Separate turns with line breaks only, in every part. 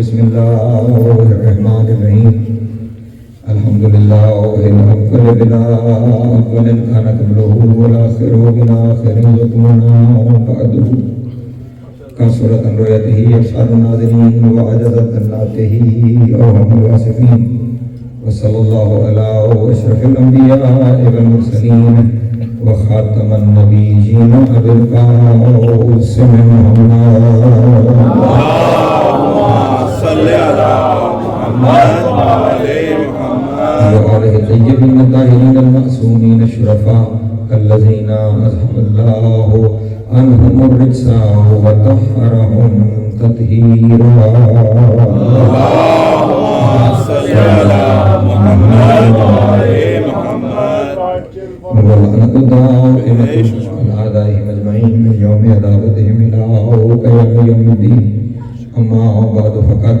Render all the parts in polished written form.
بسم الله الرحمن الرحيم الحمد لله الأول بلا أول كان قبله والآخر بلا آخر يكمنا بعده كسرة رؤيته أبصار الناظرين وعجزت ذاته أوهم الواصفين وصلى الله على أشرف الأنبياء والمرسلين وخاتم النبيين أبي القاسم محمد اللهم صل على محمد وآله الطيبين الطاهرين المعصومين الشرفاء الذين أذهب الله عنهم الرجس وطهرهم تطهيرا اللهم صل على محمد وآل محمد ولعنة دائمة على أعدائهم أجمعين من يوم عداوتهم إلى يوم الدين أما بعد فقد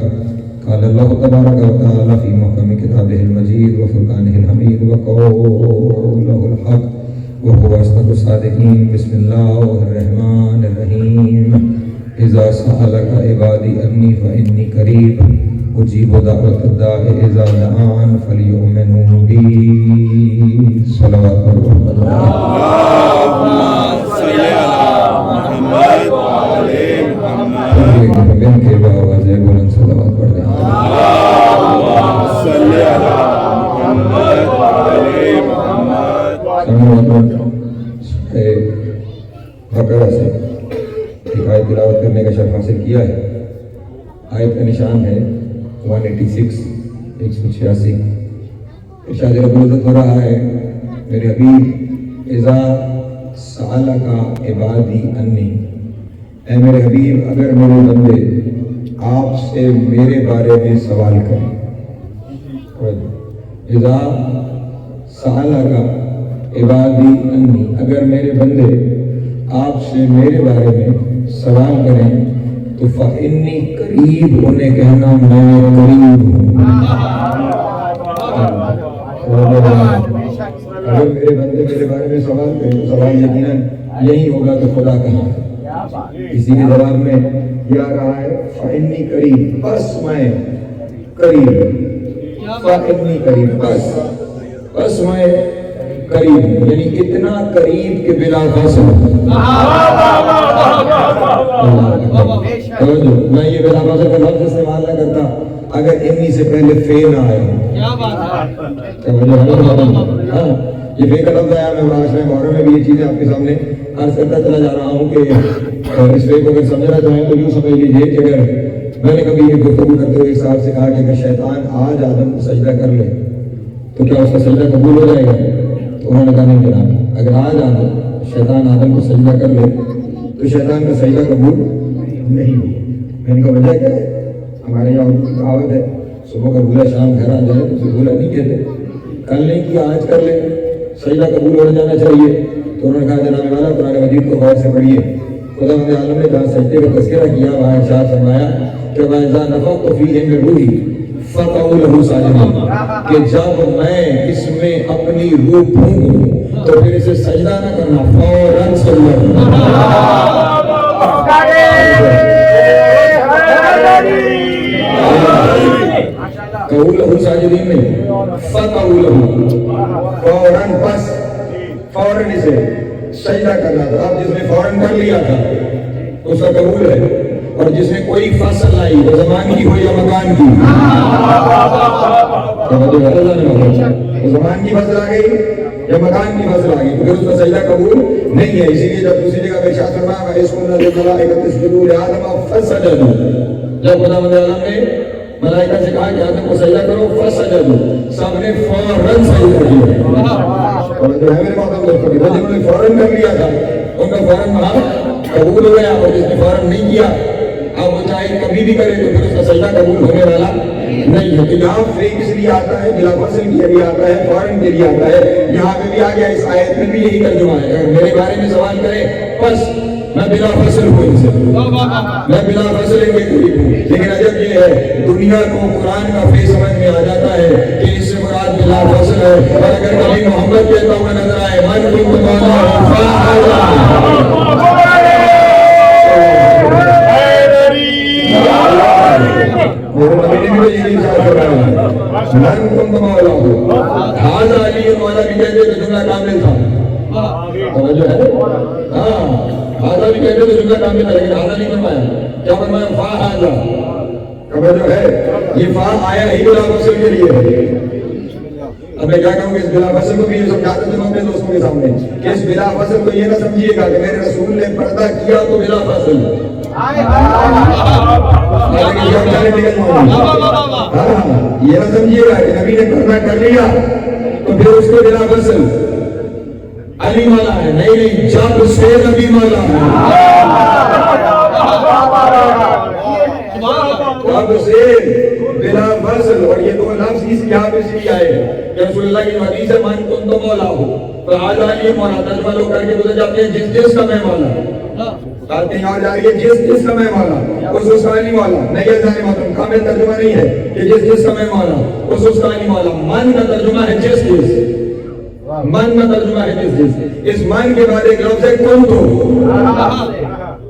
قال الله تبارك وتعالى في محكم كتابه المجيد وفرقانه الحميد وقوله الحق وهو أصدق الصادقين بسم الله الرحمن الرحيم إذا سألك عبادي أني فإني قريب أجيب دعوة الداع إذا دعان فليؤمنوا بي صلوات اللهم صل على محمد وآل محمد بن کے باواز بلند صلوات پڑھ دیں اللهم صل على محمد وآل محمد بقرہ سے ایک آیت تلاوت کرنے کا شرف حاصل کیا ہے. آیت کا نشان ہے 186 ارشاد رب العزت ہو رہا ہے میرے حبیب اذا سألک عبادی انی، اے میرے حبیب اگر میرے بندے آپ سے میرے بارے میں سوال کریں. اذا سألک عبادی انی، اگر میرے بندے آپ سے میرے بارے میں سوال کریں تو فإنی قریب، انہیں کہنا میں قریب ہوں. اگر میرے بندے میرے بارے میں سوال کریں تو سوال یقیناً یہی ہوگا کہ خدا کہاں ہے. اسی کے جواب میں یہ آ رہا ہے فإنی قریب، بس میں قریب، فإنی قریب، بس میں قریب، یعنی اتنا قریب کہ بلا فاصلہ. میں یہ بلا فاصلہ کا لفظ استعمال نہ کرتا اگر انی سے پہلے فے نہ آئے. یہ فے کا لفظ آیا، میں معاشرے محرم میں بھی یہ چیزیں آپ کے سامنے عرض کرتا چلا جا رہا ہوں کہ اس فے کو اگر سمجھنا چاہیں تو یوں سمجھ لیجیے کہ اگر میں نے کبھی یہ گفتگو کرتے ہوئے ایک صاحب سے کہا کہ اگر شیطان آج آدم کو سجدہ کر لے تو کیا اس کا سجدہ قبول ہو جائے گا؟ تو انہوں نے کہا نہیں جناب، اگر آج شیطان آدم کو سجدہ کر لے تو شیطان کا سجدہ قبول نہیں ہو. میں نے کہا وجہ کیا ہے؟ ہمارے یہاں اردو کی کہاوت ہے صبح کا بھولا شام گھر آ جائے تو اسے بھولا نہیں کہتے. کل نہیں کیا آج کر لے سجدہ قبول ہو جانا چاہیے. تو انہوں نے کہا جناب والا قرآن مجید کو غور سے پڑھیے. خدا مند عالم نے جہاں سجدے کا تذکرہ کیا وہاں ارشاد فرمایا کہ وَإِذَا نَفَخْتُ فِيهِ مِن رُوحِي فَقَعُوا لَهُ سَاجِدِينَ، کہ جب میں اس میں اپنی روح پھونکوں تو پھر اسے سجدہ نہ کرنا، فوراً سجدہ کرنا. قَعُوا لَهُ سَاجِدِينَ نہیں، فَقَعُوا لَهُ، فوراً، بس فوراً اسے سجدہ کرنا تھا. اب جس نے فوراً کر لیا تھا اس کا قبول ہے، اور جس نے کوئی فصل لائی وہ زمان کی ہو یا مکان کی، زمان کی فصل آ گئی یا مکان کی فصل آ گئی تو پھر اس کا سجدہ قبول نہیں ہے. اسی لیے جب دوسری جگہ پہ ارشاد فرمایا وَإِذْ لِلْمَلَائِكَةِ اسْجُدُوا لِآدَمَ فَسَجَدُوا، جب خدا مند عالم نے ملائکہ سے کہا کہ آدم کو سجدہ کرو فَسَجَدُوا، سب نے فوراً سجدہ کیا. اور جو ہے میرے محترم دوستوں جنہوں نے فوراً کر لیا تھا ان کا فوراً وہاں قبول ہو گیا، اور جس نے فوراً نہیں کیا اب وہ چاہے کبھی بھی کرے تو پھر اس کا سجدہ قبول ہونے والا نہیں ہے. تو یہاں فیک اس لیے آتا ہے، بلا فصل کے لیے آتا ہے، فوراً کے لیے آتا ہے. یہاں پہ بھی آ گیا، اس آیت میں بھی یہی ترجمہ ہے. اگر میرے بارے میں سوال کرے بس میں بلا فصل ہوں ان سے، میں بلا فصل ان کے قریب ہوں. لیکن عجب یہ ہے دنیا کو قرآن کا فی سمجھ میں آ جاتا ہے کہ اس سے مراد بلا فصل ہے. اور اگر کبھی محمد کہتا ہوا نظر آئے من کنت مولا میرے نبی نے بھی یہی ارشاد فرمایا ہے من کنت مولا ھذا علی مولا بھی کہتے تو جملہ کامل تھا. توجہ ہے ہاں ھذا بھی کہتے تو جملہ کامل تھا لیکن ھذا نہیں فرمایا. کیا فرمایا فا ھذا. توجہ ہے یہ فا آیا ہی بلا فصل کے لیے ہے. اب میں کیا کہوں کہ اس بلا فصل کو بھی یہ سمجھاتا ہوں اپنے دوستوں کے سامنے کہ اس بلا فصل کو یہ نہ سمجھیے گا کہ میرے رسول نے پردہ کیا تو بلا فصل یہ نہ سمجھیے گا کہ نبی نے پردہ کر لیا تو پھر اس کو بلا فصل علی والا ہے. نہیں جب سے نبی والا جب سے بلا فصل. اور یہ دو لفظ اس یہاں پہ اس لیے آئے کہ رسول اللہ کی حدیث ہے من کنت مولا ہو تو آج علی مولا ترجمہ لوگ کر کے گزر جاتے ہیں جس کا میں مولا. بات کہیں اور جا رہی ہے جس کا میں مولا اس کا علی مولا. نہیں ہے ظاہر مطلب کامل ترجمہ نہیں ہے کہ جس کا میں مولا اس کا علی مولا. من کا ترجمہ ہے جس من کا ترجمہ ہے جس. اس من کے بعد ایک لفظ ہے کنتو.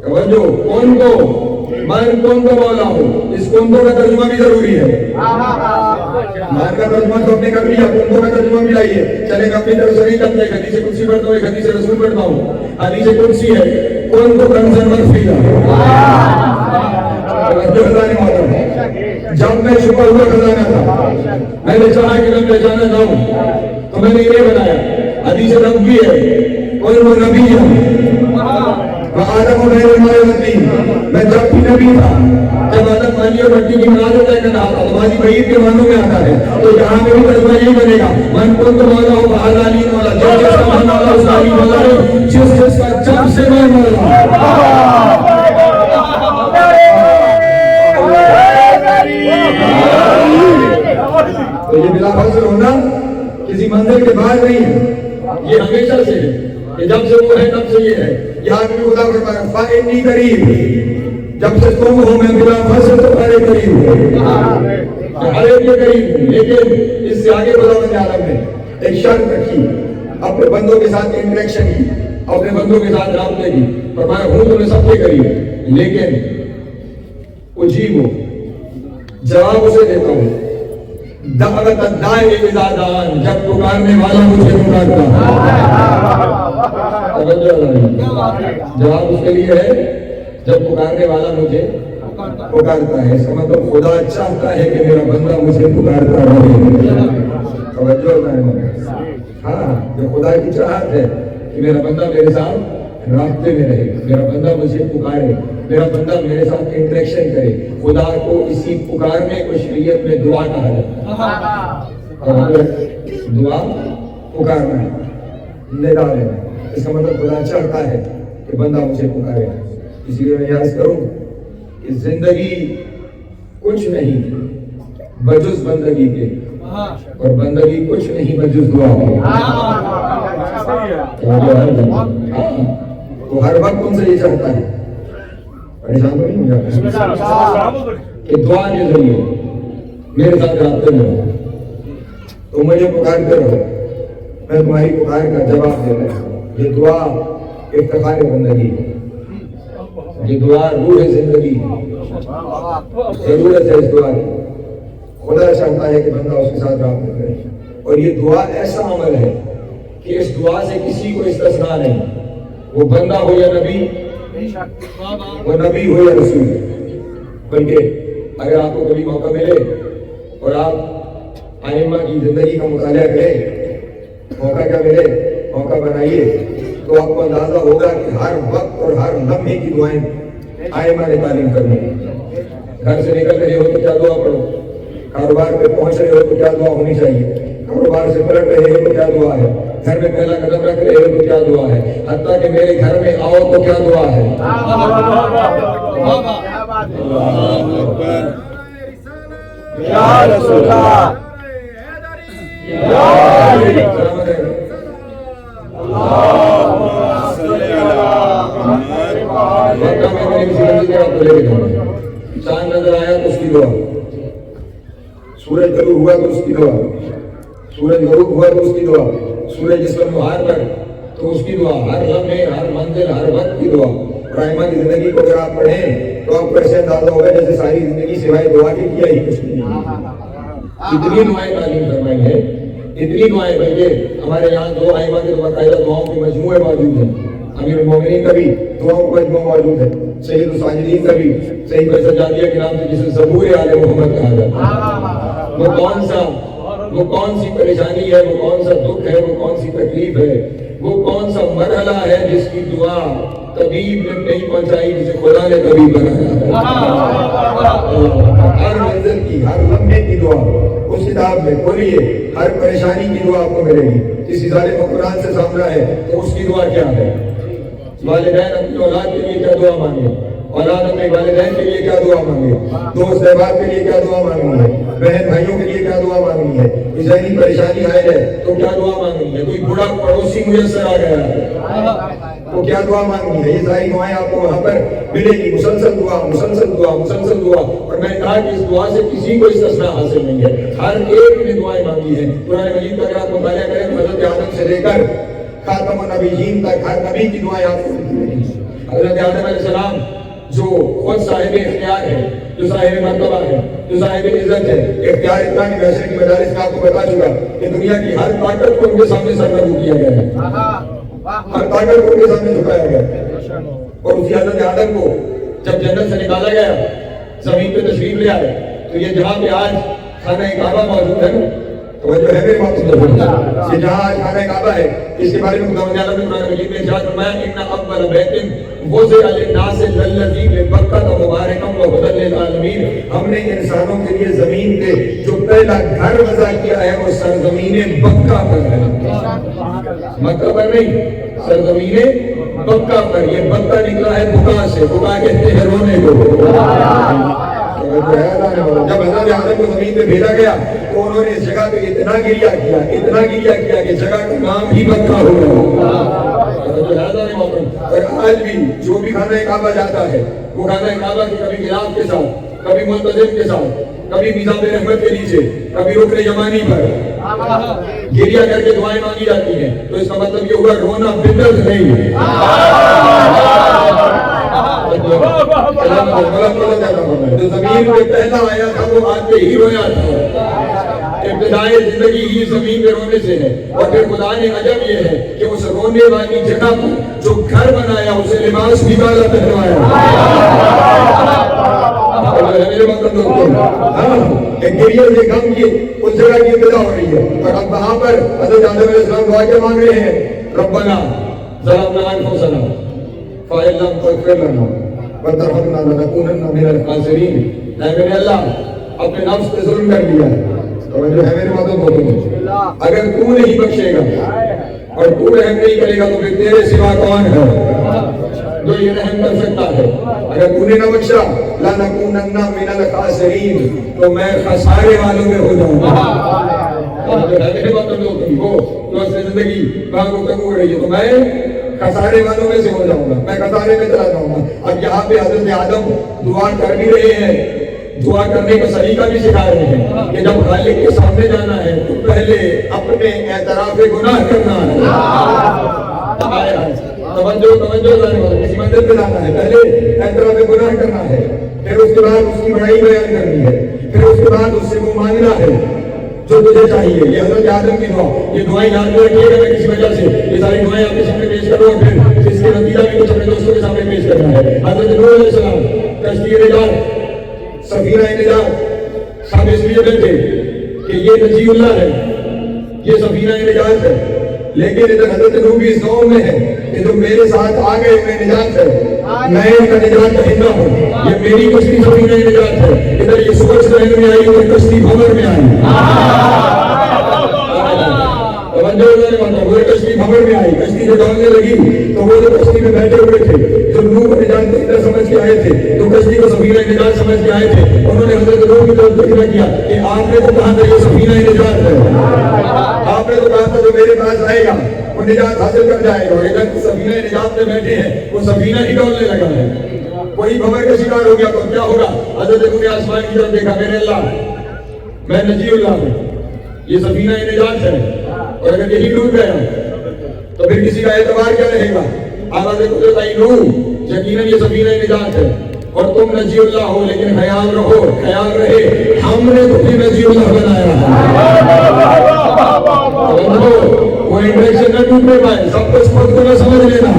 توجہ کنتو من کنتو مولا ہو. اس کنتو کا ترجمہ بھی ضروری ہے. من کا ترجمہ تو اپنے کر لیا کنتو کا ترجمہ بھی لائیے. چلے گا اپنی طرف سے نہیں کرتے حدیث قدسی پڑھتا ہوں ایک حدیث رسول پڑھتا ہوں. حدیث قدسی ہے کنتو کنزا مرفیہ جب میں چھپا ہوا خزانہ تھا میں نے چاہا کہ میں پہچانا جاؤں تو میں نے یہ بنایا. حدیث نبوی ہے کوئی وہ نبی ہے آدم و غیر المائے. میں جب بھی نبی تھا جب آدم پانی اور مٹی کی مناظر طے کر رہا تھا تو ماضی بعید کے معنوں میں آتا ہے. تو یہاں پہ بھی ترجمہ یہی بنے گا من کنت مولا ہو فھذا علی مولا. جس کا میں مولا اس کا علی مولا ہے. جس کا جب سے میں مولا. تو یہ بلا فصل ہونا کسی منزل کے بعد نہیں ہے یہ ہمیشہ سے ہے کہ جب سے وہ ہے تب سے یہ ہے. یہاں بھی خدا فرماتا ہے فإنی قریب جب سے تم ہو میں بلا فصل تو بڑے قریب ہوں ہر ایک کے قریب ہوں. لیکن اس سے آگے خداوند عالم نے ایک شرط رکھی اپنے بندوں کے ساتھ انٹریکشن کی اپنے بندوں کے ساتھ رابطے کی. فرمایا ہوں تمہیں سب کے قریب لیکن اجیب ہو جواب اسے دیتا ہوں دعوت الداعی اذا دعان جب پکارنے والا مجھے پکارتا. جواب اس کے لیے ہے جب پکارنے والا مجھے پکارتا ہے. اس کا مطلب خدا چاہتا ہے کہ میرا بندہ مجھے پکارتا رہے. ہاں جو خدا کی چاہت ہے کہ میرا بندہ میرے ساتھ رابطے میں رہے میرا بندہ مجھے پکارے میرا بندہ میرے ساتھ انٹریکشن کرے. خدا کو اسی پکارنے کو شریعت میں دعا کہا جاتا ہے. دعا پکارنا ہے ندا دینا. اس کا مطلب خدا چاہتا ہے کہ بندہ مجھے پکارے. اسی لیے میں یاد کروں کہ زندگی کچھ نہیں بجز بندگی کے اور بندگی کچھ نہیں بجز دعا کے. وہ ہر وقت تم سے یہ چاہتا ہے پریشان تو نہیں ہو جاتا کہ دعا کے ذریعے میرے ساتھ رابطے میں ہو. تم مجھے پکارتے رہو میں تمہاری پکار کا جواب دیتا ہوں. یہ دعا افتخار بندگی ہے. یہ دعا روح زندگی ہے. ضرورت ہے اس دعا کی. خدا چاہتا ہے کہ بندہ اس کے ساتھ رابطہ کرے. اور یہ دعا ایسا عمل ہے کہ اس دعا سے کسی کو استثناء نہیں. وہ بندہ ہو یا نبی وہ نبی ہو یا رسول. بلکہ اگر آپ کو کبھی موقع ملے اور آپ ائمہ کی زندگی کا مطالعہ کریں موقع کیا ملے موقع بنائیے تو آپ کو اندازہ ہوگا کہ ہر وقت اور ہر لمحے کی دعائیں ائمہ نے تعلیم کرنی. گھر سے نکل رہے ہو تو کیا دعا پڑھو. کاروبار پہ پہنچ رہے ہو تو کیا دعا ہونی چاہیے. کاروبار سے پلٹ رہے ہو تو کیا دعا ہے. گھر میں پہلا قدم رکھ رہے ہو تو کیا دعا ہے. حتیٰ کہ میرے گھر میں آؤ تو کیا دعا ہے. یا رسول اللہ چاند نظر آیا تو اس کی دعا. سورج غروب ہوا تو اس کی دعا. سورج غروب ہوا تو اس کی دعا. سورج جس پر مہار پر تو اس کی دعا. ہر لمحے ہر منزل ہر وقت کی دعا. ائمہ کی زندگی کو اگر آپ پڑھیں تو آپ کو ایسے اندازہ ہوگا جیسے ساری زندگی سوائے دعا کے کیا ہی کچھ نہیں. اتنی دعائیں تعلیم فرمائی ہیں, اتنی دعائیں, بلکہ ہمارے یہاں دو ائمہ کے باقاعدہ دعاؤں کے مجموعے موجود ہیں. امیر المومنین کا بھی دعاؤں کا مجموعہ موجود ہے, سید الساجدین کا بھی, صحیح سجادیہ کے نام سے جسے زبور آل محمد کہا جاتا ہے. وہ کون سی پریشانی ہے, وہ کون سا دکھ ہے, وہ کون سی تکلیف ہے, وہ کون سا مرحلہ ہے جس کی دعا طبیب نے نہیں پہنچائی جسے خدا نے طبیب بنایا. ہر منزل کی, ہر لمحے کی دعا اس کتاب میں کھولیے, ہر پریشانی کی دعا آپ کو ملے گی. کسی ظالم کو قرآن سے سامنا ہے تو اس کی دعا کیا ہے, والدین اپنی اولاد کے لیے کیا دعا مانگے, اولاد اپنے والدین کے لیے کیا دعا مانگے, دوست احباب کے لیے کیا دعا مانگنی ہے, بہن بھائیوں کے لیے کیا دعا مانگنی ہے, کوئی ذہنی پریشانی آئے ہے تو کیا دعا مانگنی ہے, کوئی بڑا پڑوسی میسر آ گیا ہے تو کیا دعا مانگنی ہے. یہ ساری دعائیں آپ کو وہاں پر ملے گی. مسلسل دعا, مسلسل دعا, مسلسل دعا. اور میں نے کہا کہ اس دعا سے کسی کو استثناء حاصل نہیں ہے, ہر ایک نے دعائیں مانگی ہیں. قرآن مجید کا اگر آپ مطالعہ کریں حضرت آدم سے لے کر خاتم النبیین تک ہر نبی کی دعائیں آپ کو ملتی ہیں. حضرت آدم علیہ السلام جو خود صاحب اختیار ہے, جو صاحب مرتبہ ہے, جو صاحب عزت ہے, اختیار اتنا کہ معاشرے کی مدارس میں آپ کو بتا چکا کہ دنیا کی ہر طاقت کو ان کے سامنے سرنگو کیا گیا ہے, ہر طاقت کو ان کے سامنے جھکایا گیا ہے. اور اسی حضرت آدم کو جب جنت سے نکالا گیا, زمین پہ تشریف لے آئے, تو یہ جہاں پہ آج خانہ کعبہ موجود ہے, تو جو ہے میرے مقصد یہ جہاں آج خانہ کعبہ ہے, اس کے بارے میں خدا تعالیٰ نے قرآن مجید میں ارشاد فرمایا ان اول بیت وضع للناس للذی ببکۃ مبارکا وہدی للعالمین. ہم نے انسانوں کے لیے زمین پہ جو پہلا گھر وضع کیا ہے وہ سرزمین بکہ پر ہے, مکہ پر نہیں, سرزمین بکہ پر. یہ بکہ نکلا ہے بکا سے, بکا کہتے ہیں رونے کو. جب حضرت آدم کو زمین پہ بھیجا گیا تو انہوں نے اس جگہ پہ اتنا گریا کیا, اتنا گریا کیا کہ جگہ کا نام ہی بکہ ہو گیا. اور آج بھی جو بھی خانہ کعبہ جاتا ہے وہ خانہ کعبہ کی کبھی غلاف کے ساتھ, کبھی ملتزم کے ساتھ, کبھی میزاب رحمت کے نیچے, کبھی رکن یمانی پر گریا کر کے دعائیں مانگی جاتی ہیں. تو اس کا مطلب یہ ہوا رونا بدعت نہیں ہے. جو زمین پہ پہلا آیا تھا وہ آج پہ ہی رویا تھا. ابتدائے زندگی ہی زمین پہ رونے سے ہے. اور پھر خدا نے عجب یہ ہے کہ اس رونے والی جگہ پر جو گھر بنایا اسے لباس بھی بالا پہنوایا. میرے مطلب گریے سے غم کی اس جگہ کی ابتدا ہو رہی ہے. اور اب وہاں پر حضرت آدم علیہ السلام دعا کیا مانگ رہے ہیں, ربنا ظلمنا انفسنا فإن لم تغفر لنا وترحمنا لنكونن من الخاسرین. اے میرے اللہ, اپنے نفس پہ ظلم کر لیا ہے, جو ہے میرے مدد ہوتے ہیں, اگر تو نہیں بخشے گا اور تو رحم نہیں کرے گا تو پھر تیرے سوا کون ہے جو یہ رحم کر سکتا ہے. اگر تو نے نہ بخشا لنکونن من الخاسرین, تو میں خسارے والوں میں ہو جاؤں گا. میرے مطلب وہ زندگی بھاگو ہو رہی ہے تو میں خسارے والوں میں سے ہو جاؤں گا, میں خسارے میں چلا جاؤں گا. اب یہاں پہ حضرت آدم دعا کر بھی رہے ہیں, دعا کرنے کا طریقہ بھی سکھا رہے ہیں کہ جب خالق کے سامنے جانا ہے تو پہلے اپنے اعتراف گناہ کرنا ہے. توجہ کسی منزل پہ جانا ہے, پہلے اعتراف گناہ کرنا ہے, پھر اس کے بعد اس کی بڑائی بیان کرنی ہے, پھر اس کے بعد اس سے وہ مانگنا ہے جو تجھے چاہیے. یہ حضرت آدم کی دعا, یہ دعائیں یاد رکھیے گا. میں کسی وجہ سے یہ ساری دعائیں آپ کے سامنے پیش کروں اور پھر اس کے نتیجہ بھی کچھ اپنے دوستوں کے سامنے پیش کرنا ہے. حضرت نوح علیہ السلام کشتی نجات, سفینہ نجات, سب اس لیے بیٹھے کہ یہ نجی اللہ ہے, یہ سفینہ نجات ہے, لیکن ادھر حضرت نوح بھی اس قوم میں ہے کہ جو میرے ساتھ آ گئے انہیں نجات ہے, میں ان کا نجات دہندہ ہوں, یہ میری کشتی سفینہ نجات ہے. ادھر یہ سوچ ذہن میں آئی, ادھر کشتی بھنور میں آئی. وہ کشتی بھنور میں آئی, کشتی جو ڈالنے لگی تو وہ جو کشتی میں بیٹھے ہوئے تھے جو نوح کو نجات دہندہ سمجھ کے آئے تھے, جو کشتی کو سفینہ نجات سمجھ کے آئے تھے, انہوں نے حضرت نوح کی طرف ذکر کیا کہ آپ نے تو کہا تھا یہ سفینہ نجات ہے, آپ نے تو کہا تھا جو میرے پاس آئے گا وہ نجات حاصل کر جائے گا. اور ادھر سفینہ نجات میں بیٹھے ہیں, وہ سفینہ ہی ڈالنے لگا ہے, وہی بھنور کا شکار ہو گیا. تو کیا ہوگا؟ حضرت نوح نے آسمان کی طرف دیکھا, میرے اللہ میں نجی اللہ ہوں, یہ سفینہ نجات ہے, اور اگر یہی ڈوب گیا تو پھر کسی کا اعتبار کیا رہے گا؟ آواز قدرت آئی نوح, یقیناً یہ سفینہ نجات ہے, اور تم نجی اللہ ہو، لیکن خیال رہے ہم نے تمہیں نجی اللہ بنایا ہے۔ وہ انٹریکشن نہ ٹوٹنے پائے، سب کچھ خود کو نہ سمجھ لینا،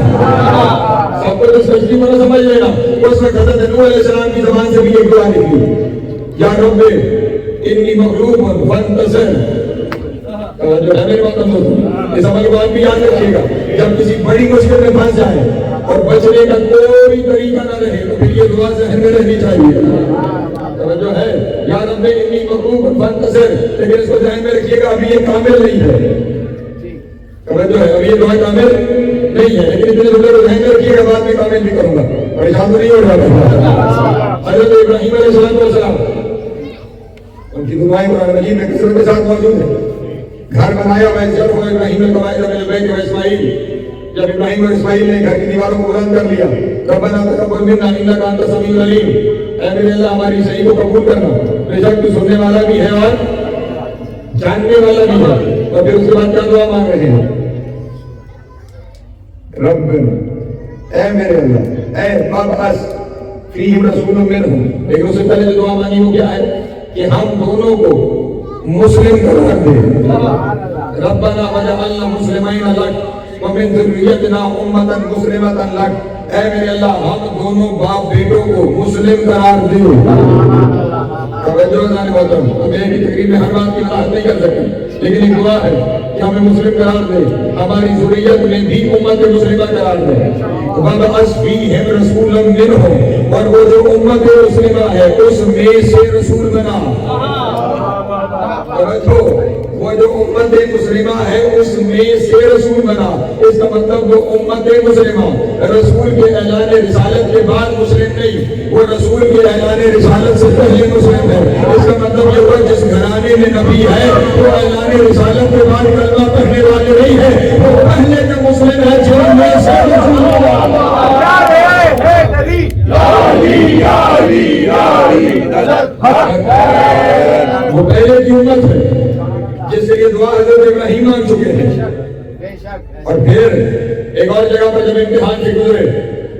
سب کچھ سچی کو نہ سمجھ لینا۔ اس وقت حضرت نوح علیہ السلام کی زبان سے بھی ایک دعا نکلی، یا رب انی مغلوب فانتصر۔ جو ہے میرے وطن دوستوں، اس عمل کو آپ بھی یاد رکھیے گا، جب کسی بڑی مشکل میں پھنس جائے اور بچنے کا کوئی طریقہ نہ رہے تو پھر یہ دعا ذہن میں رہنی چاہیے۔ جو ہے یا رب انی مغلوب فانتصر، لیکن اس کو ذہن میں رکھیے گا ابھی یہ کامل نہیں ہے، جو ہے ابھی یہ دعا کامل نہیں ہے، لیکن اتنے لوگوں کو ذہن میں رکھیے گا بعد میں کامل بھی کروں گا، پریشان تو نہیں ہو رہا۔ حضرت ابراہیم علیہ السلام ان کی دعائیں قرآن مجید میں کثرت کے ساتھ موجود ہیں۔ گھر بنایا وَإِذْ ابراہیم القواعد من البیت واسماعیل، جب ابراہیم اور اسماعیل نے گھر کی دیواروں کو بلند کر لیا، ربنا تقبل منا انک انت السمیع العلیم، اے میرے اللہ ہماری صحیح کو قبول کرنا، بے شک تو سننے والا بھی ہے اور جاننے والا بھی ہے۔ اور پھر اس کے بعد کیا دعا مانگ رہے ہیں؟ رب اے میرے اللہ، اے فابعث فیہم رسولا منہم، لیکن اس سے پہلے جو دعا مانگی وہ کیا ہے کہ ہم دونوں کو مسلم قرار دے۔ ربنا وجعلنا مسلمین لک ومن ذریتنا امتا مسلمتا لک، اے میرے اللہ ہم دونوں باپ بیٹوں کو مسلم قرار دے۔ توجہ نہ محترم، ہم ایک ہی تقریب میں ہر بات کی وضاحت نہیں کر سکتے، لیکن ایک دعا ہے کہ ہمیں مسلم قرار دے، ہماری ذریت میں بھی امت مسلمہ قرار دے۔ وَبَعَثْ فِيهِمْ رَسُولًا مِّنْهُمْ، اور وہ جو امت مسلمہ ہے اس میں سے رسول بنا۔ وہ جو امت مسلمہ ہے اس میں سے رسول بنا، اس کا مطلب وہ امت مسلمہ رسول کے اعلان رسالت کے بعد مسلم نہیں، وہ رسول کے اعلان رسالت سے پہلے مسلم ہے۔ اس کا مطلب یہ ہوا جس گھرانے میں نبی ہے وہ اعلان رسالت کے بعد کلمہ پڑھنے والے نہیں ہے، وہ پہلے کا مسلم ہے جن میں سے رسول وہ پہلے کی امت ہے جس سے یہ دعا حضرت ابراہیم مانگ چکے ہیں۔ اور پھر ایک اور جگہ پر جب امتحان سے گزرے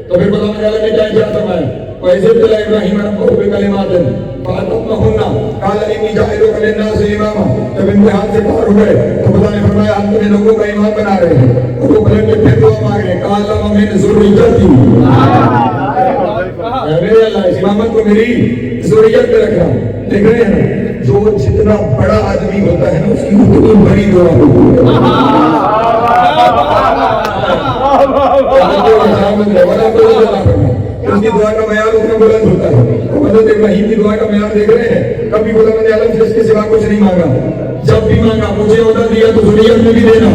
تو پھر خدا تعالیٰ نے کیا ارشاد فرمایا، وَإِذِ ابْتَلَىٰ إِبْرَاهِيمَ رَبُّهُ بِكَلِمَاتٍ فَأَتَمَّهُنَّ قَالَ إِنِّي جَاعِلُكَ لِلنَّاسِ إِمَامًا۔ جب امتحان سے باہر ہوئے تو خدا نے فرمایا ہم تمہیں لوگوں کا امام بنا رہے ہیں، اور وہ پلٹ کے پھر دعا مانگ رہے ہیں، قَالَ وَمِنْ ذُرِّيَّتِي، میرے اللہ اس امامت کو میری ذریت میں رکھنا۔ دیکھ رہے ہیں جو جتنا بڑا آدمی ہوتا ہے نا اس کی اتنی بڑی دعا ہوتی ہے۔ اس کی دعا کا معیار اتنا بلند ہوتا ہے۔ حضرت ابراہیم کی دعا کا معیار دیکھ رہے ہیں، کبھی خدا نے عالم سے اس کے سوا کچھ نہیں مانگا، جب بھی مانگا مجھے عہدہ دیا تو ذریت میں بھی دینا،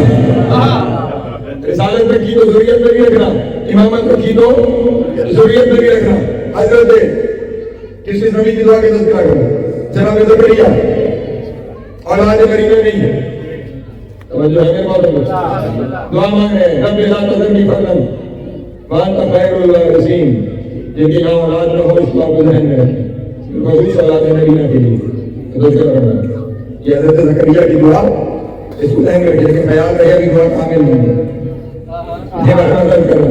رسالت رکھی تو ذریت میں بھی رکھنا، امامت رکھی تو ذریت میں بھی رکھنا۔ حضرت کس نبی کی دعا کا تذکرہ کریں؟ جناب زکریا، اولاد مریم نہیں ہے، توجہ ہے میرے باتوں کو، دعا مانگ رہے ہیں رب لا تذرنی فردا وانت خیر الوارثین، جن کی نام اولاد نہ ہو اس بات کو ذہن میں رکھیں، خصوص اولاد نبینا کے لیے تذکرہ کرنا۔ یہ حضرت زکریا کی دعا اس کو ذہن میں رکھیں، لیکن خیال رہے ابھی دعا کامل نہیں ہے، یہ رکھنا درد کرنا۔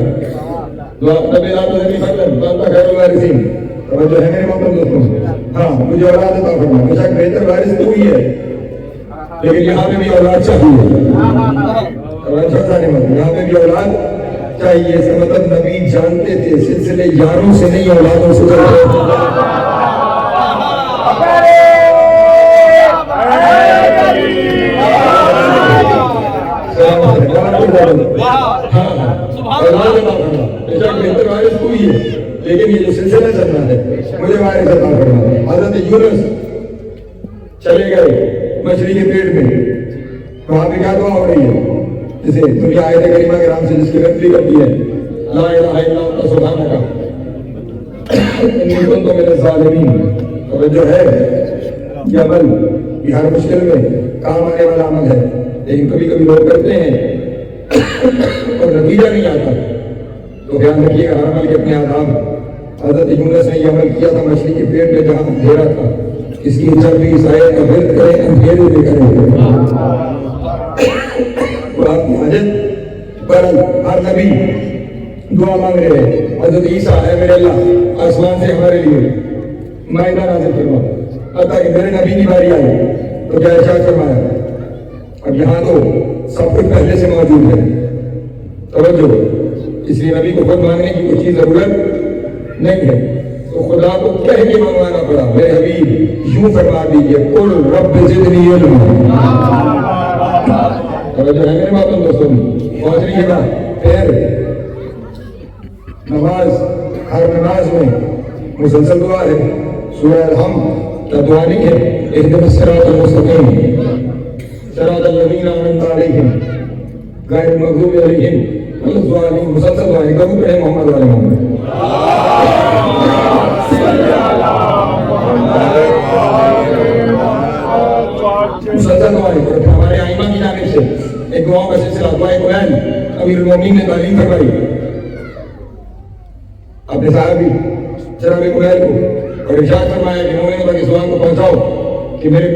دعا رب لا تذرنی فردا وانت خیر الوارثین، توجہ ہے میرے محترم دوستوں، ہاں مجھے اولاد عطا فرما، بے شک بہتر وارث تو ہی ہے، لیکن یہاں پہ بھی اولاد چاہیے، یہاں پہ بھی اولاد چاہیے۔ اس کا مطلب نبی جانتے تھے سلسلے یاروں سے نہیں اولادوں سے چلتے ہیں۔ بہتر وارث تو ہی ہے، لیکن یہ جو سلسلہ چلنا ہے مجھے وارث عطا فرما۔ حضرت یونس چلے گئے مچھلی کے پیٹ میں، وہاں پہ کیا دعا ہو رہی ہے؟ جسے دنیا آیت کریمہ کے نام سے جس کی غلطی کرتی ہے، لا الہ الا انت سبحانک انی کنت من الظالمین۔ توجہ ہے یہ عمل یہ ہر مشکل میں کام آنے والا عمل ہے، لیکن کبھی کبھی لوگ کرتے ہیں اور نتیجہ نہیں آتا، تو خیال رکھیے گا ہر عمل کے اپنے آداب۔ حضرت یونس نے یہ عمل کیا تھا مچھلی کے پیٹ میں جہاں اندھیرا تھا، اس کی چربی سائے کا ورد کریں اندھیرے میں کریں۔ اور آپ کی حاجت پر ہر نبی دعا مانگ رہے ہیں حضرت عیسیٰ ہے میرے اللہ آسمان سے ہمارے لیے مائدہ نازل فرما، حتیٰ کہ میرے نبی کی باری آئی تو کیا ارشاد فرمایا، اب یہاں تو سب کچھ پہلے سے موجود ہے، توجہ، اس لیے نبی کو خود مانگنے کی کوئی چیز ضرورت نہیں ہے، تو خدا کو کہہ کے منگوانا پڑا، میرے حبیب یوں فرما دیجئے قل رب زدنی علما، توجہ ہے میرے باتوں دوستوں پہنچ رہی ہے بات۔ پھر نماز، ہر نماز میں مسلسل دعا ہے، سورہ الحمد کیا دعا نہیں ہے، اہدنا الصراط المستقیم صراط الذین انعمت علیہم غیر المغضوب علیہم ولا الضالین، مسلسل دعا ہے، کبھی پڑھے محمد والے محمد مسلسل دعا ہے۔ ہمارے ائمہ کی جانب سے ایک دعاؤں کا سلسلہ دعائے قرآن امیر المومنین نے تعلیم فرمائی، اپنے صحابی جناب قرآن کو، اور ارشاد فرمایا کہ مومنوں تک اس دعا کو پہنچاؤ کہ میرے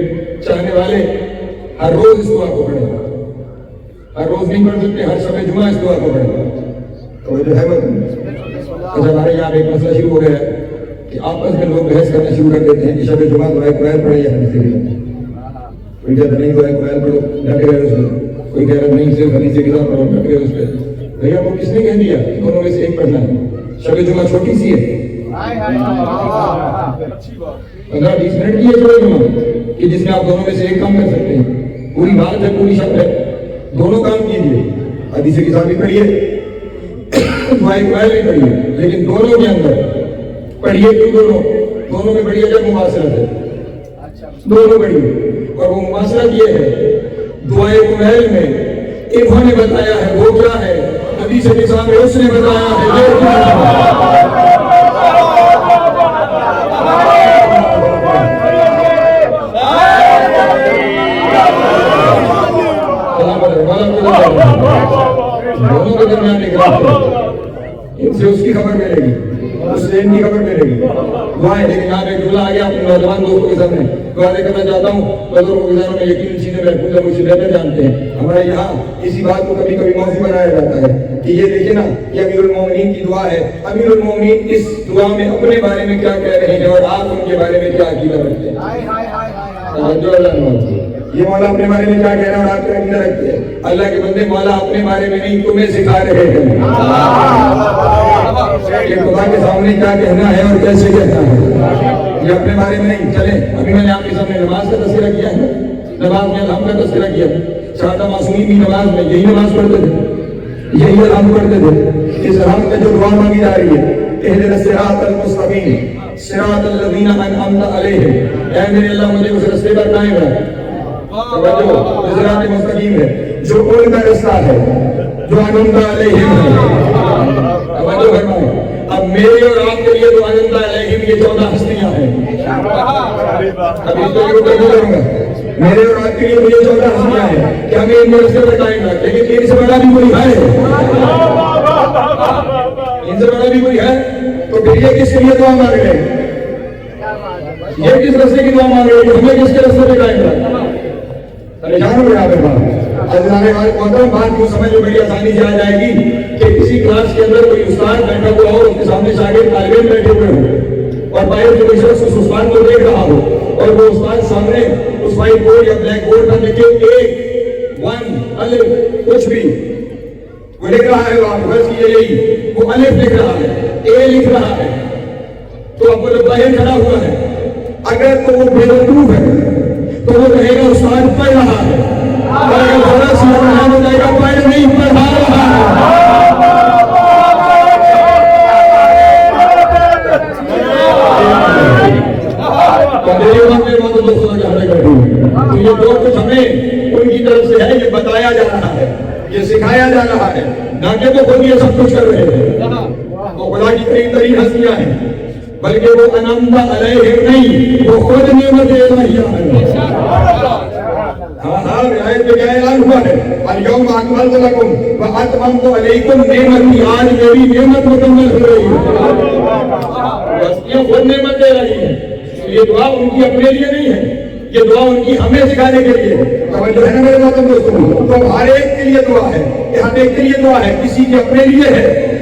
چاہنے والے ہر روز اس دعا کو پڑھیں، ہر روز نہیں پڑھ سکتے، ہر شب جمعہ اس دعا کو پڑھیں۔ تو جو ہے اچھا ہمارے یہاں ایک مسئلہ شروع ہو گیا ہے کہ آپس میں لوگ بحث کرنا شروع کر دیتے ہیں کہ شب جمعہ دعائے قرآن پڑھیں یا حدیث کے، کوئی کہتا نہیں دعائے قرآن پڑھو ڈٹے رہے اس میں، کوئی کہہ رہا نہیں صرف حدیث کے ساتھ پڑھو ڈٹے رہے اس پہ۔ بھیا وہ کس نے کہہ دیا دونوں میں سے ایک پڑھنا ہے؟ شب جمعہ چھوٹی سی ہے، 15-20 منٹ کی ہے شب جمعہ کہ جس میں آپ دونوں میں سے ایک کام کر سکتے ہیں، پوری بات ہے، پوری شب ہے، دونوں کام کیجئے، حدیث کی کتاب بھی پڑھیے، دعائے قرآن بھی پڑھیے، لیکن دونوں کے اندر پڑھیے کیوں، دونوں میں پڑھیے جب مواصلت ہے، دونوں پڑھیے، اور وہ مواصلت یہ ہے دعائے قرآن میں انہوں نے بتایا ہے وہ کیا ہے، حدیث کی کتاب میں اس نے بتایا ہے وہ کیا ہے۔ دونوں کے درمیان ایک رابطہ ہے، ان سے اس کی خبر ملے گی، اس سے ان کی خبر ملے گی، دعائیں۔ لیکن یہاں پہ جملہ آ گیا اپنے نوجوان دوستوں کے سامنے دعائیں کرنا چاہتا ہوں، بزرگوں کے ذہنوں میں یقین چیزیں محفوظ ہیں، مجھ سے بہتر جانتے ہیں۔ ہمارے یہاں اسی بات کو کبھی کبھی موضوع بنایا جاتا ہے کہ یہ دیکھیں نا یہ امیر المومنین کی دعا ہے، امیر المومنین اس دعا میں اپنے بارے میں کیا کہہ رہے ہیں اور آپ ان کے بارے میں کیا عقیدہ رکھتے ہیں۔ یہ مولا اپنے بارے میں کیا کہہ رہا ہے اور آپ کیا عقیدہ رکھتے ہیں؟ اللہ کے بندے مولا اپنے بارے میں نہیں تمہیں سکھا رہے ہیں کہ خدا کے سامنے کیا کہنا ہے اور کیسے کہنا ہے، یہ اپنے بارے میں نہیں۔ چلیں ابھی میں نے آپ کے سامنے نماز کا تذکرہ کیا ہے، نماز میں الحمد کا تذکرہ کیا، سادہ معصومین بھی نماز میں یہی نماز پڑھتے تھے، یہی الحمد پڑھتے تھے۔ اس الحمد میں جو دعا مانگی جا رہی ہے اہدنا الصراط المستقیم صراط الذین انعمت علیہم، اے میرے اللہ مجھے اس راستے پر قائم رکھ، جو صراط مستقیم ہے، جو ان کا رستہ ہے جو انعمت علیہم ہے۔ توجہ فرمائیں، اب میرے اور آپ کے لیے تو انعمت علیہم یہ 14 ہستیاں ہیں، اب اس کو کروں گا، میرے اور آپ کے لیے مجھے 14 ہستیاں ہیں کہ ہمیں ان میں رستے پر قائم رکھ، لیکن ان سے بڑا بھی کوئی ہے، ان سے بڑا بھی کوئی ہے، تو پھر یہ کس کے لیے دعا مانگ رہے ہیں، یہ کس رستے کی دعا مانگ رہے ہیں، ہمیں کس کے رستے پہ قائم رکھ؟ پریشان ہو گیا آپ بات، جانے والے محترم بات کو سمجھ میں بڑی آسانی سے آ جائے گی کہ کسی کلاس کے اندر کوئی استاد بیٹھا ہوا ہو، اس کے سامنے شاگرد طالب علم بیٹھے ہوئے ہو اور باہر سے کوئی شخص اس استاد کو دیکھ رہا ہو اور وہ استاد سامنے اس وائٹ بورڈ یا بلیک بورڈ پر لکھے 1 الف کچھ بھی وہ لکھ رہا ہے، وہ فرض کیجیے یہی وہ الف لکھ رہا ہے، اے لکھ رہا ہے، تو اب وہ جب باہر کھڑا ہوا ہے اگر تو وہ بے وقوف ہے تو وہ کہے گا استاد پڑھ رہا ہے، اور اگر ذرا سی وہ ہو جائے گا پڑھ نہیں پڑھا رہا ہے۔ تو یہ جو کچھ ہمیں ان کی طرف سے ہے یہ بتایا جا رہا ہے، یہ سکھایا جا رہا ہے، نہ کہ وہ خود یہ سب کچھ کر رہے ہیں، وہ خدا کی قریب ترین ہستیاں ہیں، بلکہ وہ انعمت علیہم نہیں، وہ خود نعمت الہیہ ہے۔ ہاں آیت میں کیا اعلان ہوا ہے، الیوم اکملت لکم واتممت علیکم نعمتی، آج میری نعمت مکمل ہو رہی ہے، ہستیاں خود نعمت دے رہی ہیں، یہ دعا ان کی اپنے لیے نہیں ہے، یہ دعا ان کی ہمیں سکھانے کے لیے ہے۔ توجہ ہے نا میرے دوستوں، تو ہر ایک کے لیے دعا ہے، ہر ایک کے لیے دعا ہے، کسی کے اپنے لیے ہے،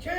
6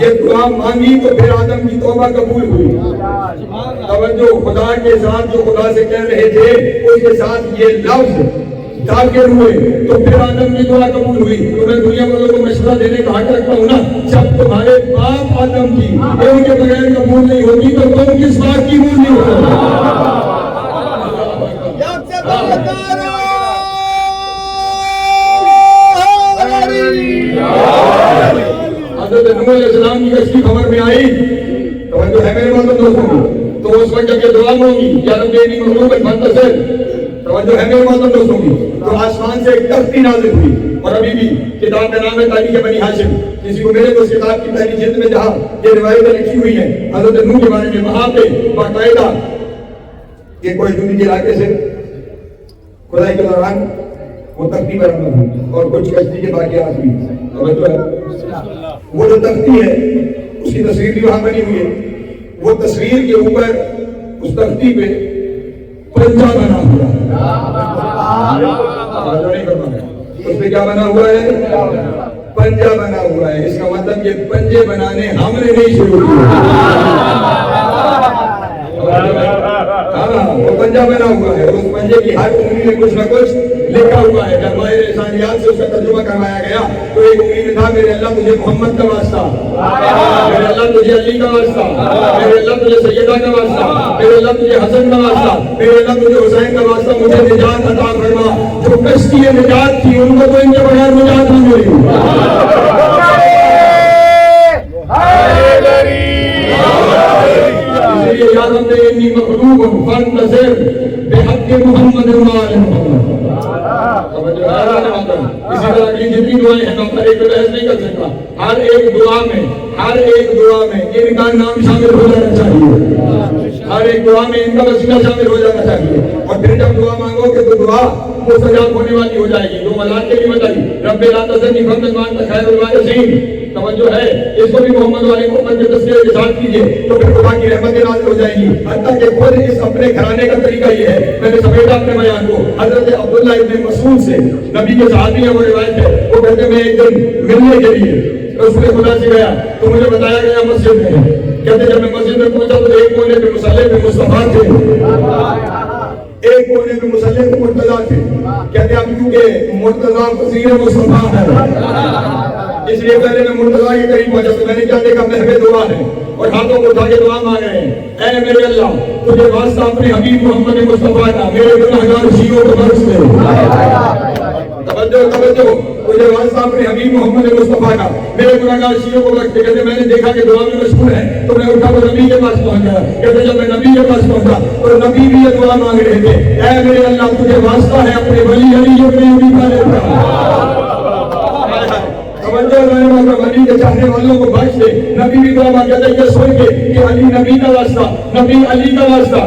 یہ دعا مانگی تو پھر آدم کی توبہ قبول ہوئی. توجہ, خدا کے ساتھ جو خدا سے کہہ رہے تھے اس کے ساتھ یہ لفظ داخل ہوئے تو پھر آدم کی دعا قبول ہوئی. تو میں دنیا والوں کو مشورہ دینے کا حق رکھتا ہوں نا, جب تمہارے باپ آدم کی ان کے بغیر قبول نہیں ہوتی تو تم کس بات کی قبول نہیں ہوتے؟ حضرت نوح علیہ السلام کی کشتی خبر میں آئی, توجہ ہے میرے محترم دوستوں, تو اس وقت جب یہ دعا ہوگی یا رب انی مغلوب فانتصر, توجہ ہے میرے محترم دوستوں کی, تو آسمان سے ایک تختی نازل ہوئی. اور ابھی بھی کتاب کا نام ہے تاریخ بنی ہاشم. کسی کو میرے کو اس کتاب کی پہلی جلد میں جہاں یہ روایتیں لکھی ہوئی ہیں حضرت نوح کے بارے میں, وہاں پہ باقاعدہ کہ کوئی دنیا کے علاقے سے خدائی کے دوران وہ تختی برآمد ہوئی اور کچھ کشتی کے واقعات ہوئی. توجہ ہے, وہ جو تختی ہے اس کی تصویر بھی وہاں بنی ہوئی ہے. وہ تصویر کے اوپر اس تختی پہ پنجہ بنا ہوا ہے. اس پہ کیا بنا ہوا ہے؟ پنجہ بنا ہوا ہے. اس کا مطلب یہ پنجے بنانے ہم نے نہیں شروع کیا. وہ پنجہ بنا ہوا ہے, اس پنجے کی ہر انگلی میں کچھ نہ کچھ لکھا ہوا ہے. جب ماہر لسانیات سے اس کا ترجمہ کروایا گیا تو ایک انگلی میں تھا میرے اللہ تجھے محمد کا واسطہ, میرے اللہ تجھے علی کا واسطہ, میرے اللہ تجھے سیدہ کا واسطہ, میرے اللہ تجھے حسن کا واسطہ, میرے اللہ تجھے حسین کا واسطہ, مجھے نجات عطا فرما. جو کشتی نجات تھی ان کو تو ان کے بغیر نجات نہیں ملی. اس لیے یاد رکھتے انی مغلوب فانتصر بحق محمد وآل محمد. اسی طرح اگلی جتنی دعائیں ہیں ہم ہر ایک بحث نہیں کر سکتا. ہر ایک دعا میں ان کا نام شامل ہو جانا چاہیے. ہر ایک دعا میں ان کا وسیلہ شامل ہو جانا چاہیے. اور پھر جب دعا مانگو گے تو دعا مستجاب ہونے والی ہو جائے گی. دو ملات کے بھی بتائی رب لا تذرنی فردا وانت خیر الوارثین. توجہ ہے, اس کو بھی محمد والے محمد کے تذکرے کے ساتھ کیجیے تو پھر خدا کی رحمتیں نازل ہو جائیں گی. حتیٰ کہ خود اس اپنے گھرانے کا طریقہ یہ ہے, میں نے سمیٹا اپنے بیان کو حضرت عبداللہ ابن مسعود سے, نبی کے صحابی ہیں, وہ روایت ہے, وہ کہتے ہیں میں ایک دن ملنے کے لیے رسول خدا سے گیا تو مجھے بتایا گیا مسجد میں. کہتے جب میں مسجد میں پہنچا تو ایک کونے پہ مصلی پہ مصطفیٰ تھے, ایک کونے پہ مصلی پہ مرتضیٰ تھے. کہتے اب کیونکہ مرتضیٰ وزیر مصطفیٰ ہے اس لیے پہلے میں مرتضیٰ کے قریب پہنچا تو میں نے کیا دیکھا محو دعا ہے اور ہاتھوں کو اٹھا کے دعا مانگ رہے ہیں. اے میرے اللہ تجھے واسطہ اپنے حبیب محمد مصطفیٰ کا میرے گناہگار شیعوں کو بخش دے. توجہ, تجھے واسطہ اپنے حبیب محمد مصطفیٰ کا میرے گناہگار شیعوں کو بخش دے. کہتے میں نے دیکھا کہ دعا میں مشغول ہے تو میں اٹھا تو نبی کے پاس پہنچ گیا. کہتے جب میں نبی کے پاس پہنچا تو نبی بھی یہ دعا مانگ رہے تھے, اے میرے اللہ تجھے واسطہ ہے اپنے ولی علی ابن ابی طالب کا. علی کے چاہنے والوں کو بخش دے. نبی بھی دعا مانگا تھا یہ سن کے کہ علی نبی کا واسطہ, نبی علی کا واسطہ.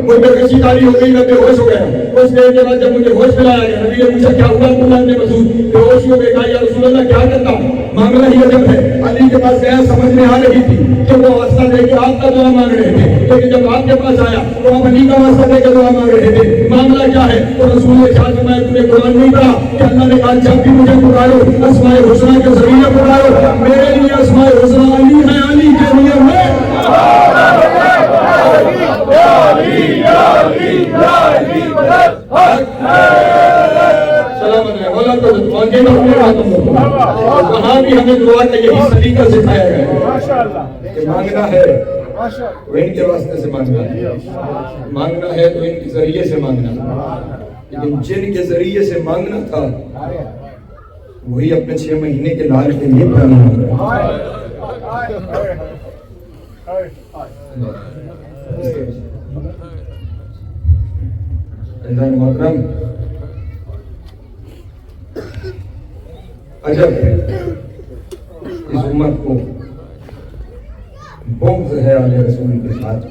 مجھ پہ کسی تاری ہو گئی, میں بے ہوش ہو گیا. اس دیر کے بعد جب مجھے ہوش ملایا گیا نبی نے پوچھا کیا ہوا عبداللہ ابن مسعود, بے ہوشی ہو گئے. کہا یا رسول اللہ کیا کرتا ہوں, معاملہ ہی عجب ہے. علی کے پاس گیا, سمجھ میں آ رہی تھی کہ وہ واسطہ دے کے آپ کا دعا مانگ رہے تھے, لیکن جب آپ کے پاس آیا تو آپ علی کا واسطہ دے کے دعا مانگ رہے تھے. معاملہ کیا ہے تو رسول نے ارشاد فرمایا تمہیں قرآن نہیں پڑھا کہ اللہ نے کہا جب بھی مجھے پکارو اسماء الحسنی کے ذریعے پکارو. میرے لیے اسماء الحسنی علی ہے, علی کے لیے میں وہاں بھی ہمیں دعا کا یہی طریقہ سکھایا گیا ہے کہ مانگنا ہے تو ان کے واسطے سے مانگنا ہے, مانگنا ہے تو ان کے ذریعے سے مانگنا. لیکن جن کے ذریعے سے مانگنا تھا وہی اپنے 6 مہینے کے لال کے لیے پڑھنا ہوگا. محترم عجب ہے اس امت کو بغض ہے آل رسول کے ساتھ.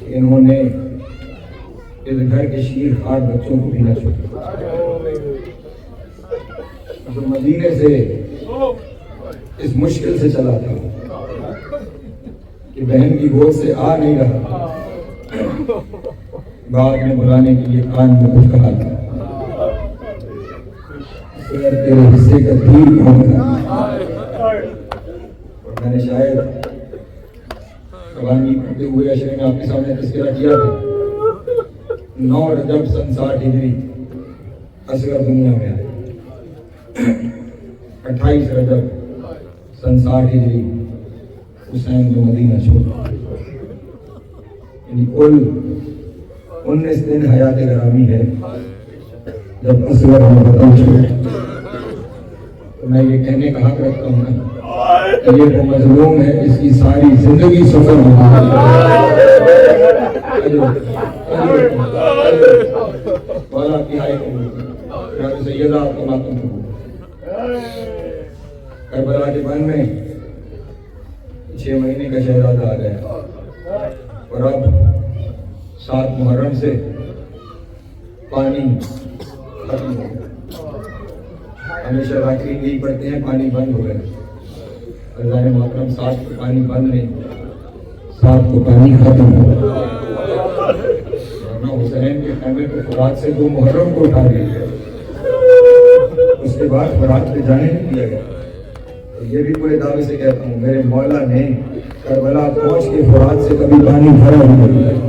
انہوں نے اس گھر کے شیر خوار بچوں کو بھی نہ چھوڑا. جو مدینے سے اس مشکل سے چلا تھا کہ بہن کی گود سے آ نہیں رہا, بعد میں بلانے کے لیے کان میں کچھ کہا تھا. اگر تیرے حصے کا تیر کون تھا. اور میں نے شاید قرآن پڑھتے ہوئے اشرے میں آپ کے سامنے تذکرہ کیا تھا. 9 رجب سن 60 ہجری اصغر دنیا میں آئے. 28 رجب سن 60 ہجری حسین کو مدینہ چھوڑا. یعنی کل 19 دن حیات گرامی ہے جب اصغر ختم چھوڑا. تو میں یہ کہنے کا حق رکھتا ہوں نا کہ یہ وہ مظلوم ہے جس کی ساری زندگی سفر ہوا. والا کی ہائی کو سیدہ آپ کو ماتم کو کربلا کے بن میں 6 مہینے کا شہزادہ آ گیا. اور اب 7 محرم سے پانی ختم ہو گیا. ہمیشہ راکرین یہی پڑھتے ہیں پانی بند ہو گیا. رضان محترم 7 کو پانی بند نہیں، 7 کو پانی ختم ہو گیا. حسین کے خیمے کو فرات سے 2 محرم کو اٹھا دیا گیا. اس کے بعد فرات پہ جانے نہیں دیا گیا. یہ بھی پورے دعوے سے کہتا ہوں میرے مولا نے کربلا پہنچ کے فرات سے کبھی پانی بھرا نہیں.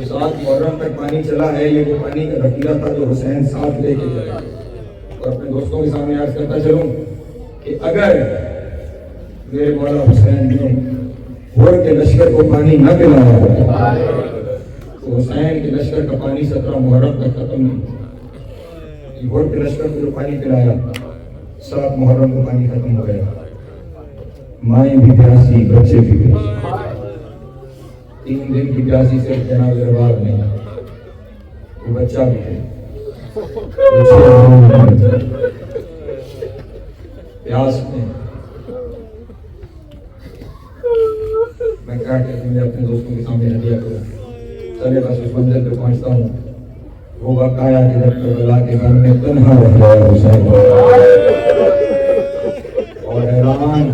7 محرم تک پانی چلا ہے. یہ وہ پانی کا ذخیرہ تھا جو حسین ساتھ لے کے چلا. اور اپنے دوستوں کے سامنے عرض کرتا چلوں کہ اگر میرے مولا حسین نے غور کے لشکر کو پانی نہ پلایا ہوتا تو حسین کے لشکر کا پانی 17 محرم تک ختم نہیں. غور کے لشکر کو جو پانی پلایا 7 محرم کو پانی ختم ہو گیا. مائیں بھی پیاسی، بچے بھی پیاسی. 3 دن کی پیاسی سے جناب رباب نہیں، وہ بچہ بھی ہے. پیاس میں میں کہا کہ میں اپنے دوستوں کے سامنے ہدیہ کروں. چلے بس اس منزل پہ پہنچتا ہوں. وہ وقت آیا کہ جب کربلا کے گھر میں تنہا رہ گیا حسین اور حیران.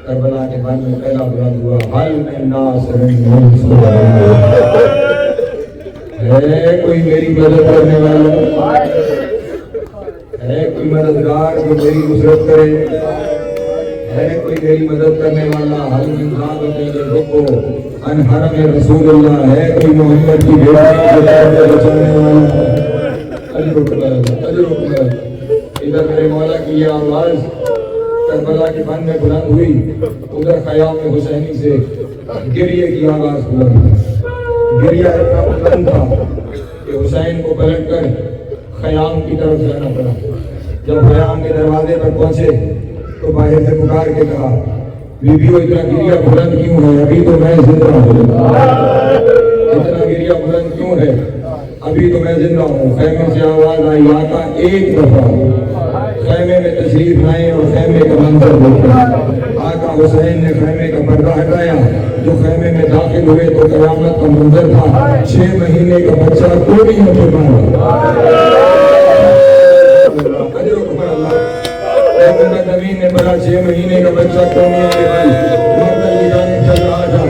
کربلا کے بعد میں پہلا بلند ہوا حل میں ناصر ہے کوئی میری مدد کرنے والا، ہے کوئی مددگار جو میری نصرت کرے، ہے کوئی میری مدد کرنے والا. حل من ذابت رکو ان حرم رسول اللہ، ہے کوئی محمد کی بیٹی بچانے والا. ادھر میرے مولا کی یہ آواز کربلا کے بن میں بلند ہوئی. ادھر خیام میں حسینی سے گریے کی آواز بلند. گریہ اتنا بلند تھا کہ حسین کو پلٹ کر خیام کی طرف جانا پڑا. جب خیام کے دروازے پر پہنچے تو باہر سے پکار کے کہا بیویو اتنا گریہ بلند کیوں ہے؟ ابھی تو میں زندہ ہوں. اتنا گریہ بلند کیوں ہے؟ ابھی تو میں زندہ ہوں. خیمے سے آواز آئی آقا ایک دفعہ خیمے میں تشریف لائیں اور خیمے کا منظر دیکھیں. آقا حسین نے خیمے کا پردہ ہٹایا. جو خیمے میں داخل ہوئے تو قیامت کا منظر تھا. 6 مہینے کا بچہ کوڑیوں پہ زمین نے بڑا 6 مہینے کا بچہ کوڑیوں پہ چل رہا تھا.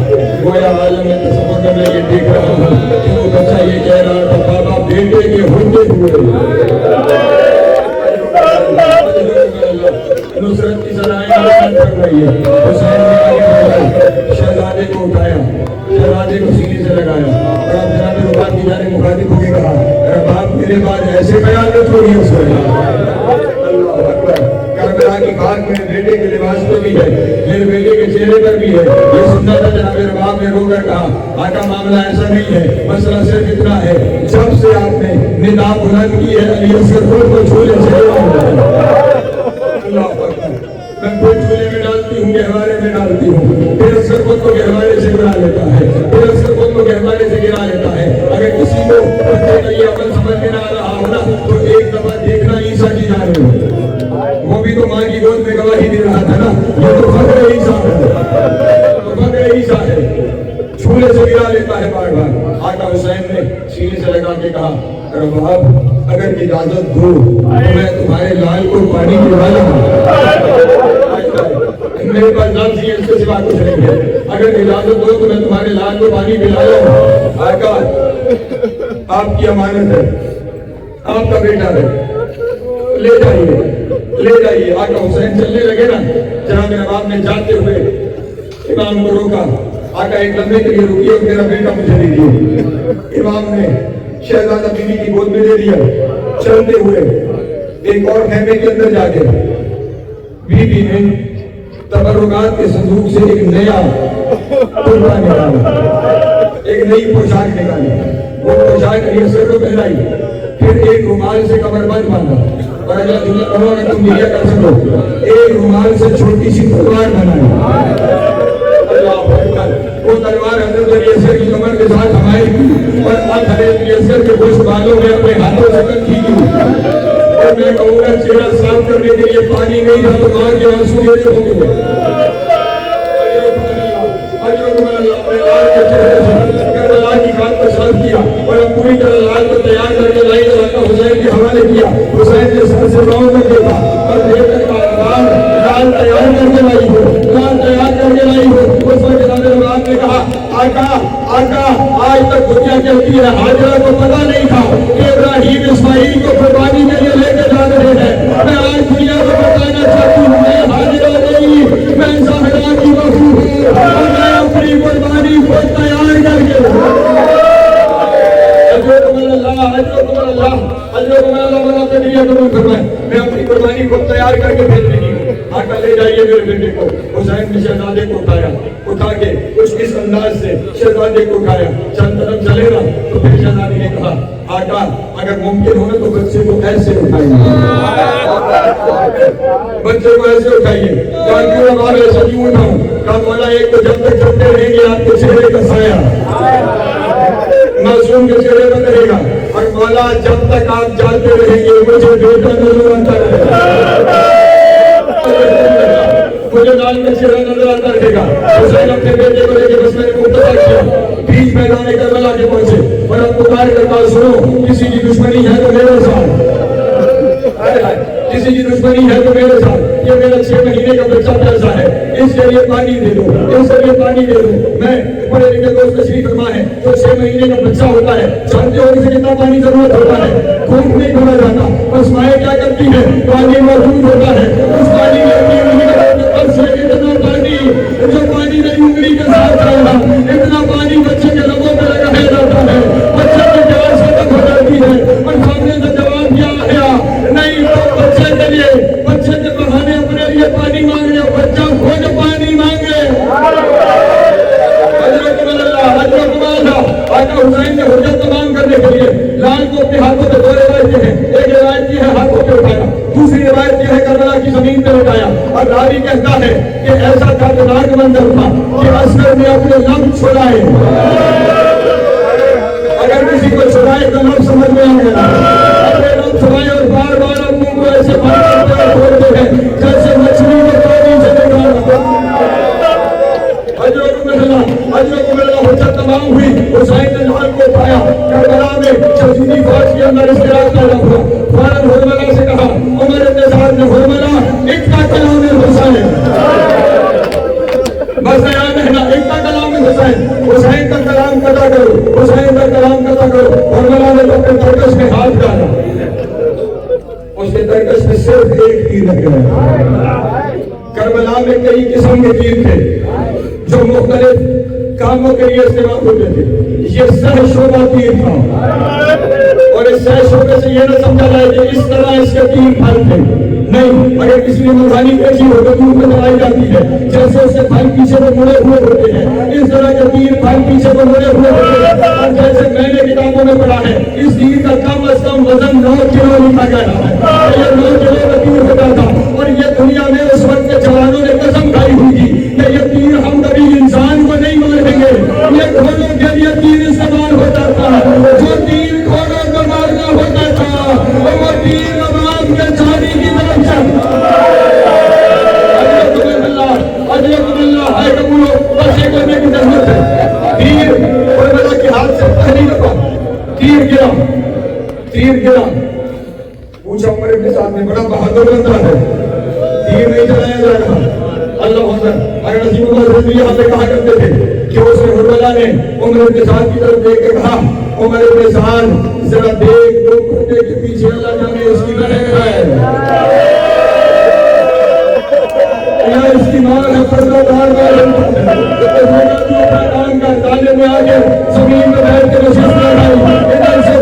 گویا عالم میں تصور کرنے کے دیکھ رہا تھا کہ وہ بچہ یہ کہہ رہا تھا بابا بیٹے کے ہوتے ہوئے نصرت کی صلاحیت کر رہی ہے. حسین نے آگے بڑھایا، شہزادے کو اٹھایا، شہزادے کو سینے سے لگایا اور اب جناب رباب کی جانب مخاطب ہو کے کہا رباب میرے بعد ایسے بیان نہ چھوڑیے اس کو. اللہ اکبر. کربلا کی خاک میرے بیٹے کے لباس پہ بھی ہے، میرے بیٹے کے چہرے پر بھی ہے. یہ سننا تھا جناب رباب نے رو کر کہا آقا معاملہ ایسا نہیں ہے، مسئلہ صرف اتنا ہے جب سے آپ نے ندا بلند کی ہے علی اصغر کو چھولے سے میں کوئی چولے میں ڈالتی ہوں گہوارے میں ڈالتی ہوں. پھر اصغر خود کو گہوارے سے گرا لیتا ہے، پھر اصغر خود کو گہوارے سے گرا لیتا ہے. اگر کسی کو بچے کا یہ عمل سمجھ میں نہ آ رہا ہو نا تو ایک دفعہ دیکھنا عیسیٰ کی جانب ہو. وہ بھی تو ماں کی گود میں گواہی دے رہا تھا نا. یہ تو فخر عیسیٰ ہے، تو فخر عیسیٰ ہے. چھولے سے گرا لیتا ہے بار بار. آقا حسین نے سینے سے لگا کے کہا رباب اگر اجازت دو تو میں تمہارے لال کو پانی پلا لوں. میرے پاس لفظ ہی ہے، اس کے سوا کچھ نہیں ہے. اگر اجازت دو تو میں تمہارے لال کو پانی پلا لوں. آقا آپ کی امانت ہے، آپ کا بیٹا ہے, لے جائیے. آقا حسین چلنے لگے نا, جناب نواب نے جاتے ہوئے امام کو روکا. آقا ایک لمحے کے لیے رکیے اور میرا بیٹا مجھے دیجیے. امام نے شہزادہ بیوی کی گود میں دے دیا. چلتے ہوئے ایک اور خیمے کے اندر جا کے بیوی نے تبرکات کے صندوق سے ایک نیا کرتا نکالا, ایک نئی پوشاک نکالی. وہ پوشاک علی اصغر کو پہنائی, پھر ایک رومال سے کمر بند باندھا, اور اگر تم یہ کر سکو ایک رومال سے چھوٹی سی تلوار بنائی. وہ تلوار حضرت علی اصغر کی کمر کے ساتھ ہماری کی, اور اب حضرت علی اصغر کے گوشت بالوں میں اپنے ہاتھوں سے کٹھی کی. اور میں کہوں گا چہرہ صاف کرنے کے لیے پانی نہیں تھا تو ماں کے آنسو میرے ہو گئے. کربلا کی خاک کو صاف کیا اور اب پوری طرح لال کو تیار کر کے لائی آقا حسین کے حوالے کیا. حسین نے سر سے پاؤں میں دیکھا اور دیکھ کر لال تیار کر کے لائی ہو, لال تیار کر کے لائی ہو. اس وقت جناب نواب نے کہا آقا آج تک دنیا کہتی ہے حاجرہ کو پتا نہیں تھا کہ ابراہیم اسماعیل کو قربانی کے لیے لے کے جا رہے ہیں. میں آج دنیا کو بتانا چاہتی ہوں میں حاجرہ نہیں, میں زہرا کی بہو ہوں, اور میں اپنی قربانی کو تیار کر کے میں اپنی قربانی کو تیار کر کے بھیج رہی ہوں. آقا لے جائیے میرے بیٹے کو. حسین نے شہزادے کو اٹھا کے کچھ اس انداز سے شہزادے کو اٹھایا. چند قدم چلے نا تو پھر شہزادے نے کہا آقا اگر ممکن ہو نا تو بچے کو ایسے اٹھائیے, بچے کو ایسے اٹھائیے. کیوں ہمارا ایسا کیوں اٹھاؤں؟ کہا مولا ایک تو جب تک چلتے رہیں گے آپ کے چہرے کا سایہ معصوم کے چہرے پر رہے گا, اور مولا جب تک آپ جانتے رہیں گے مجھے بیٹا نظر آتا رہے گا, مجھے لال کا چہرہ نظر آتا رہے گا. حسین اپنے بیٹے کو لے کے بس میں نے مختصر کیا, بیچ میدان کربلا کے پہنچے اور اب پکار کر بات سنو, کسی کی دشمنی ہے تو میرے ساتھ, کسی کی دشمنی ہے تو میرے ساتھ. یہ میرا 6 مہینے کا بچہ پیسہ ہے, اس کے لیے پانی دے دو, اس کے لیے پانی دے دو. میں بڑے لکھے دوست تشریف فرما ہے جو 6 مہینے کا بچہ ہوتا ہے, جانتے ہو اسے کتنا پانی ضرورت ہوتا ہے, خون نہیں کھولا جاتا. بس مائیں کیا کرتی ہے, پانی موجود ہوتا ہے, اس پانی اتنا پانی جو پانی میری انگلی کے ساتھ رہا, اتنا پانی بچے کے لبوں پہ لگایا جاتا ہے, بچے کی پیاس ختم ہو جاتی ہے. اور سامنے سے جواب کیا آیا, نہیں تو بچے کے لیے, بچے کے بہانے اپنے لیے پانی مانگ رہے, بچہ خود پانی مانگے. آقا حسین نے حجت تمام کرنے کے لیے لال کو اپنے ہاتھوں پہ 2 روایتیں ہیں. ایک روایت یہ ہے ہاتھوں پہ اٹھایا, دوسری روایت یہ ہے کربلا کی زمین پہ لٹایا. اور راوی کہتا ہے کہ ایسا دردناک منظر تھا کہ اصغر نے اپنے لب چھڑائے. اگر کسی کو چھڑائے تو لب سمجھ میں آ گیا, اپنے لب چھڑائے اور بار بار اپنے کو ایسے بند کرتے اور کھولتے ہیں جیسے مچھلی کو پانی سے نکالا. اجروں کو ملا حجت تمام ہوئی. حسین نے لال کو اٹھایا, کربلا میں شہزادی فوج کے اندر اشتراک پیدا ہوا. فوراً حرملہ سے کہا, عمر ابن سعد نے حرملہ اقرا کلام حسین, بس یاد رہنا اقرا کلام حسین, حسین کا کلام قطع کرو, حسین کا کلام قطع کرو. حرملہ نے اپنے ترکش میں ہاتھ ڈالا, اس کے ترکش میں صرف ایک تیر لگ گیا. کربلا میں کئی قسم کے تیر تھے جو مختلف کاموں کے لیے استعمال ہوتے تھے. یہ سہ شعبہ تیر تھا, اور اس سہ شعبے سے یہ نہ سمجھا جائے کہ اس طرح اس کے 3 پھل تھے. نہیں, اگر کسی نے مردانی پیشی ہو تو دور میں چلائی جاتی ہے, جیسے اس کے پھل پیچھے کو مڑے ہوئے ہوتے ہیں, اس طرح کے 3 پھل پیچھے کو مڑے ہوئے ہوتے ہیں. اور جیسے میں نے کتابوں میں پڑھا ہے اس تیر کا کم از کم وزن 9 کلو لکھا گیا ہے. یہ 9 کلو کا تیر ہوتا تھا, اور یہ دنیا میں اس وقت کے جوانوں نے قسم کھائی ہوئی تھی کہ یہ تیر ہم کبھی انسان کو نہیں ماریں گے, یہ گھوڑوں کے لیے تیر استعمال ہوتا تھا. جو تیر گھوڑوں کو مارنا ہوتا تھا وہ تیر نماز میں جاری کی طرف سے. اللہ ہے قبول بس ایک کرنے کی ضرورت ہے. تیر حرملہ کے ہاتھ سے پہلی دفعہ تیر گرا. پوچھا عمر ابن سعد نے, بڑا بہادر بندہ ہے, تیر نہیں چلایا جا رہا. اللہ حضرت اگر نصیب اللہ رضی اللہ عنہ کہا کرتے تھے کہ اس نے حرملہ نے عمر ابن سعد کی طرف دیکھ کے کہا, عمر ابن سعد ذرا دیکھ دو گھنٹے کے پیچھے اللہ جانے اس کی لڑے ہے یا اس کی ماں نے پردہ دار کا دانے میں آگے زمین میں بیٹھ کے نشست لگائی ادھر سے